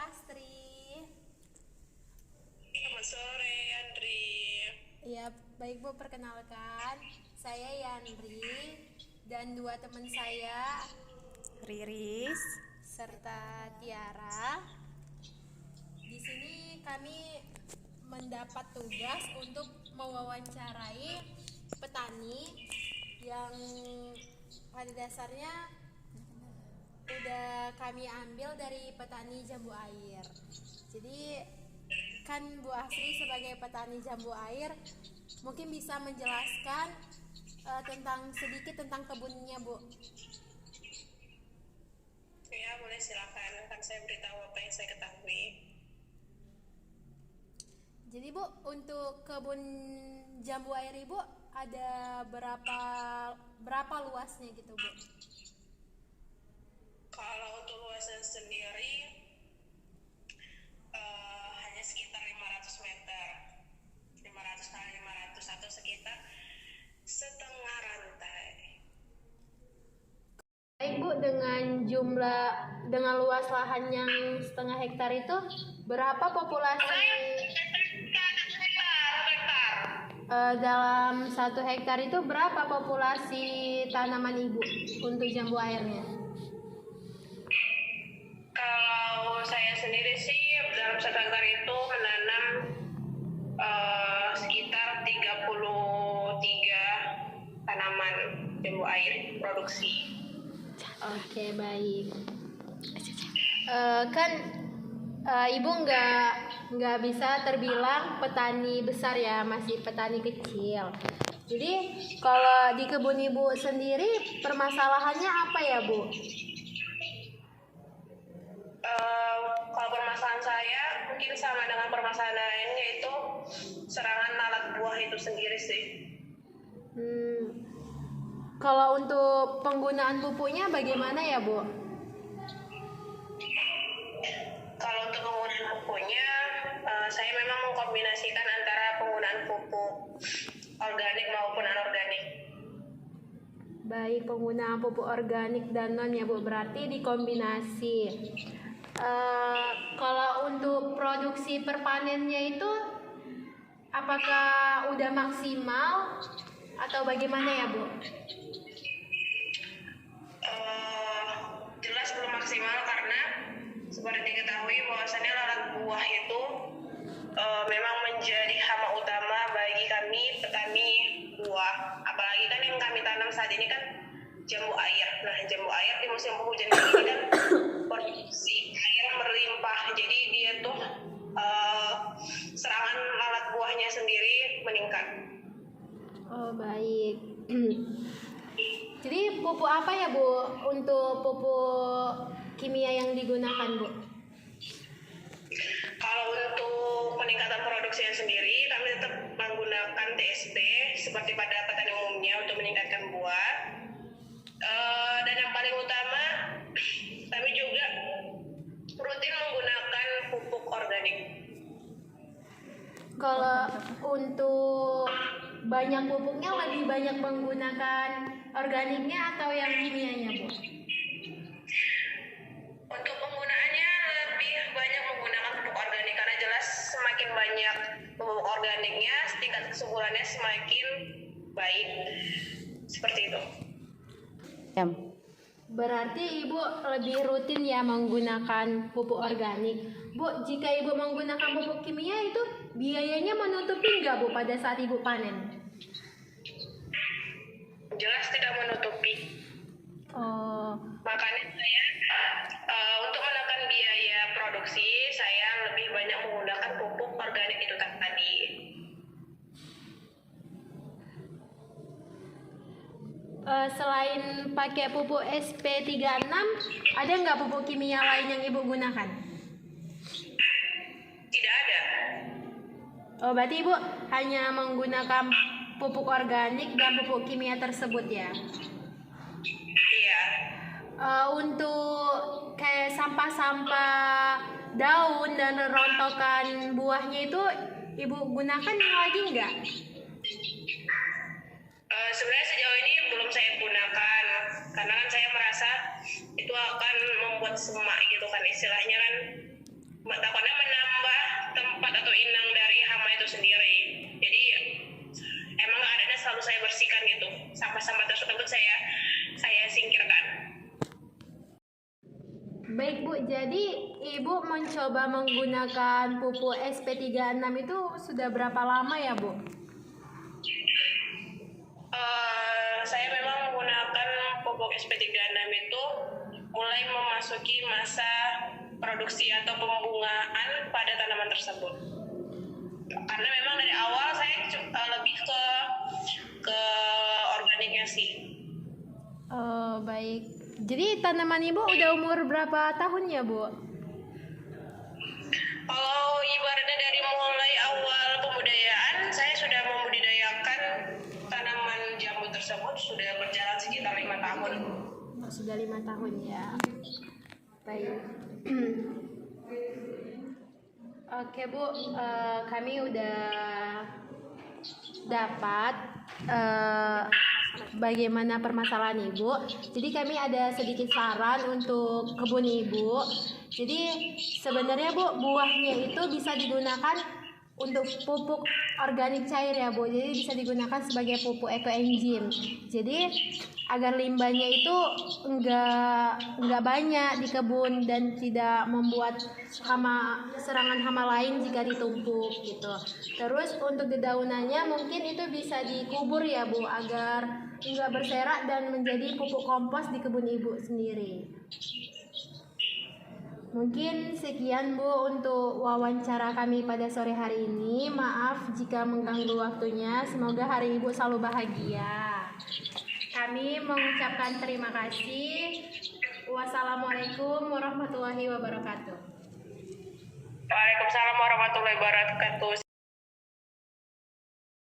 Astri. Selamat sore, Andri. Ya, baik Bu, perkenalkan. Saya Yandri dan dua teman saya, Riris. serta Tiara. Di sini kami mendapat tugas untuk mewawancarai petani yang pada dasarnya udah kami ambil dari petani jambu air. Jadi kan Bu Asri sebagai petani jambu air mungkin bisa menjelaskan sedikit tentang kebunnya, Bu. Ya, boleh silakan. Akan saya beritahu apa yang saya ketahui. Jadi Bu, untuk kebun jambu air Ibu ada berapa luasnya gitu, Bu? Kalau untuk luasnya sendiri hanya sekitar 500 meter. 500 kali 500 atau sekitar setengah rantai. Baik Bu, dengan luas lahan yang setengah hektar itu berapa populasi dalam 1 hektar itu berapa populasi tanaman Ibu untuk jambu airnya? Kalau saya sendiri sih dalam 1 hektar itu menanam sekitar 33 tanaman jambu air produksi. Oke, baik. Ibu nggak bisa terbilang petani besar ya, masih petani kecil. Jadi kalau di kebun Ibu sendiri permasalahannya apa ya, Bu? Kalau permasalahan saya mungkin sama dengan permasalahan lain, yaitu serangan lalat buah itu sendiri sih. Kalau untuk penggunaan pupuknya bagaimana ya, Bu? Kalau untuk penggunaan pupuknya, saya memang mengkombinasikan antara penggunaan pupuk organik maupun anorganik. Baik, penggunaan pupuk organik dan non ya, Bu, berarti dikombinasi. Kalau untuk produksi perpanennya itu apakah udah maksimal atau bagaimana ya, Bu? Jelas belum maksimal karena seperti diketahui bahwasannya lalat buah itu memang menjadi hama utama bagi kami petani buah. Apalagi kan yang kami tanam saat ini kan jambu air. Nah, jambu air di musim penghujan ini kan produksi air berlimpah. Jadi dia tuh serangan lalat buahnya sendiri meningkat. Oh, baik. Jadi pupuk apa ya, Bu, untuk pupuk kimia yang digunakan, Bu? Kalau untuk peningkatan produksinya sendiri, kami tetap menggunakan TSP seperti pada petani umumnya untuk meningkatkan buah. Dan yang paling utama, kami juga rutin menggunakan pupuk organik. Kalau untuk banyak pupuknya lebih banyak menggunakan organiknya atau yang kimianya, Bu? Untuk penggunaannya lebih banyak menggunakan pupuk organik karena jelas semakin banyak pupuk organiknya, tingkat kesuburannya semakin baik. Seperti itu. Berarti Ibu lebih rutin ya menggunakan pupuk organik. Bu, jika Ibu menggunakan pupuk kimia itu biayanya menutupi nggak, Bu, pada saat Ibu panen? Jelas tidak menutupi. Oh, Makanya saya untuk menekan biaya produksi, saya lebih banyak menggunakan pupuk organik itu tadi. selain pakai pupuk SP36, ada nggak pupuk kimia lain yang Ibu gunakan? Tidak ada. Oh, berarti Ibu hanya menggunakan pupuk organik dan pupuk kimia tersebut ya? Iya. Untuk kayak sampah-sampah daun dan rontokan buahnya itu Ibu gunakan lagi nggak? Sebenarnya sejauh ini belum saya gunakan karena kan saya merasa itu akan membuat semak gitu kan, istilahnya kan takutnya menambah tempat atau inang dari hama itu sendiri. Jadi emang keadaannya selalu saya bersihkan gitu. Sampah-sampah tersebut saya singkirkan. Baik Bu, jadi Ibu mencoba menggunakan pupuk SP36 itu sudah berapa lama ya Bu? Saya memang menggunakan pupuk SP36 itu mulai memasuki masa produksi atau pembungaan pada tanaman tersebut. Karena memang dari awal saya lebih ke organiknya sih. Oh, baik. Jadi tanaman Ibu udah umur berapa tahun ya Bu? Kalau ibaratnya dari mulai awal pembudidayaan, saya sudah membudidayakan tanaman jambu tersebut sudah berjalan sekitar 5 tahun. Oh, sudah 5 tahun ya. Baik. Oke Bu, kami udah dapat bagaimana permasalahan Ibu. Jadi kami ada sedikit saran untuk kebun Ibu. Jadi sebenarnya Bu, buahnya itu bisa digunakan untuk pupuk organik cair ya Bu. Jadi bisa digunakan sebagai pupuk ekoenzim. Jadi agar limbahnya itu enggak banyak di kebun dan tidak membuat serangan hama lain jika ditumpuk gitu. Terus untuk dedaunannya mungkin itu bisa dikubur ya Bu, agar enggak berserak dan menjadi pupuk kompos di kebun Ibu sendiri. Mungkin sekian Bu untuk wawancara kami pada sore hari ini. Maaf jika mengganggu waktunya. Semoga hari Ibu selalu bahagia. Kami mengucapkan terima kasih. Wassalamualaikum warahmatullahi wabarakatuh. Waalaikumsalam warahmatullahi wabarakatuh.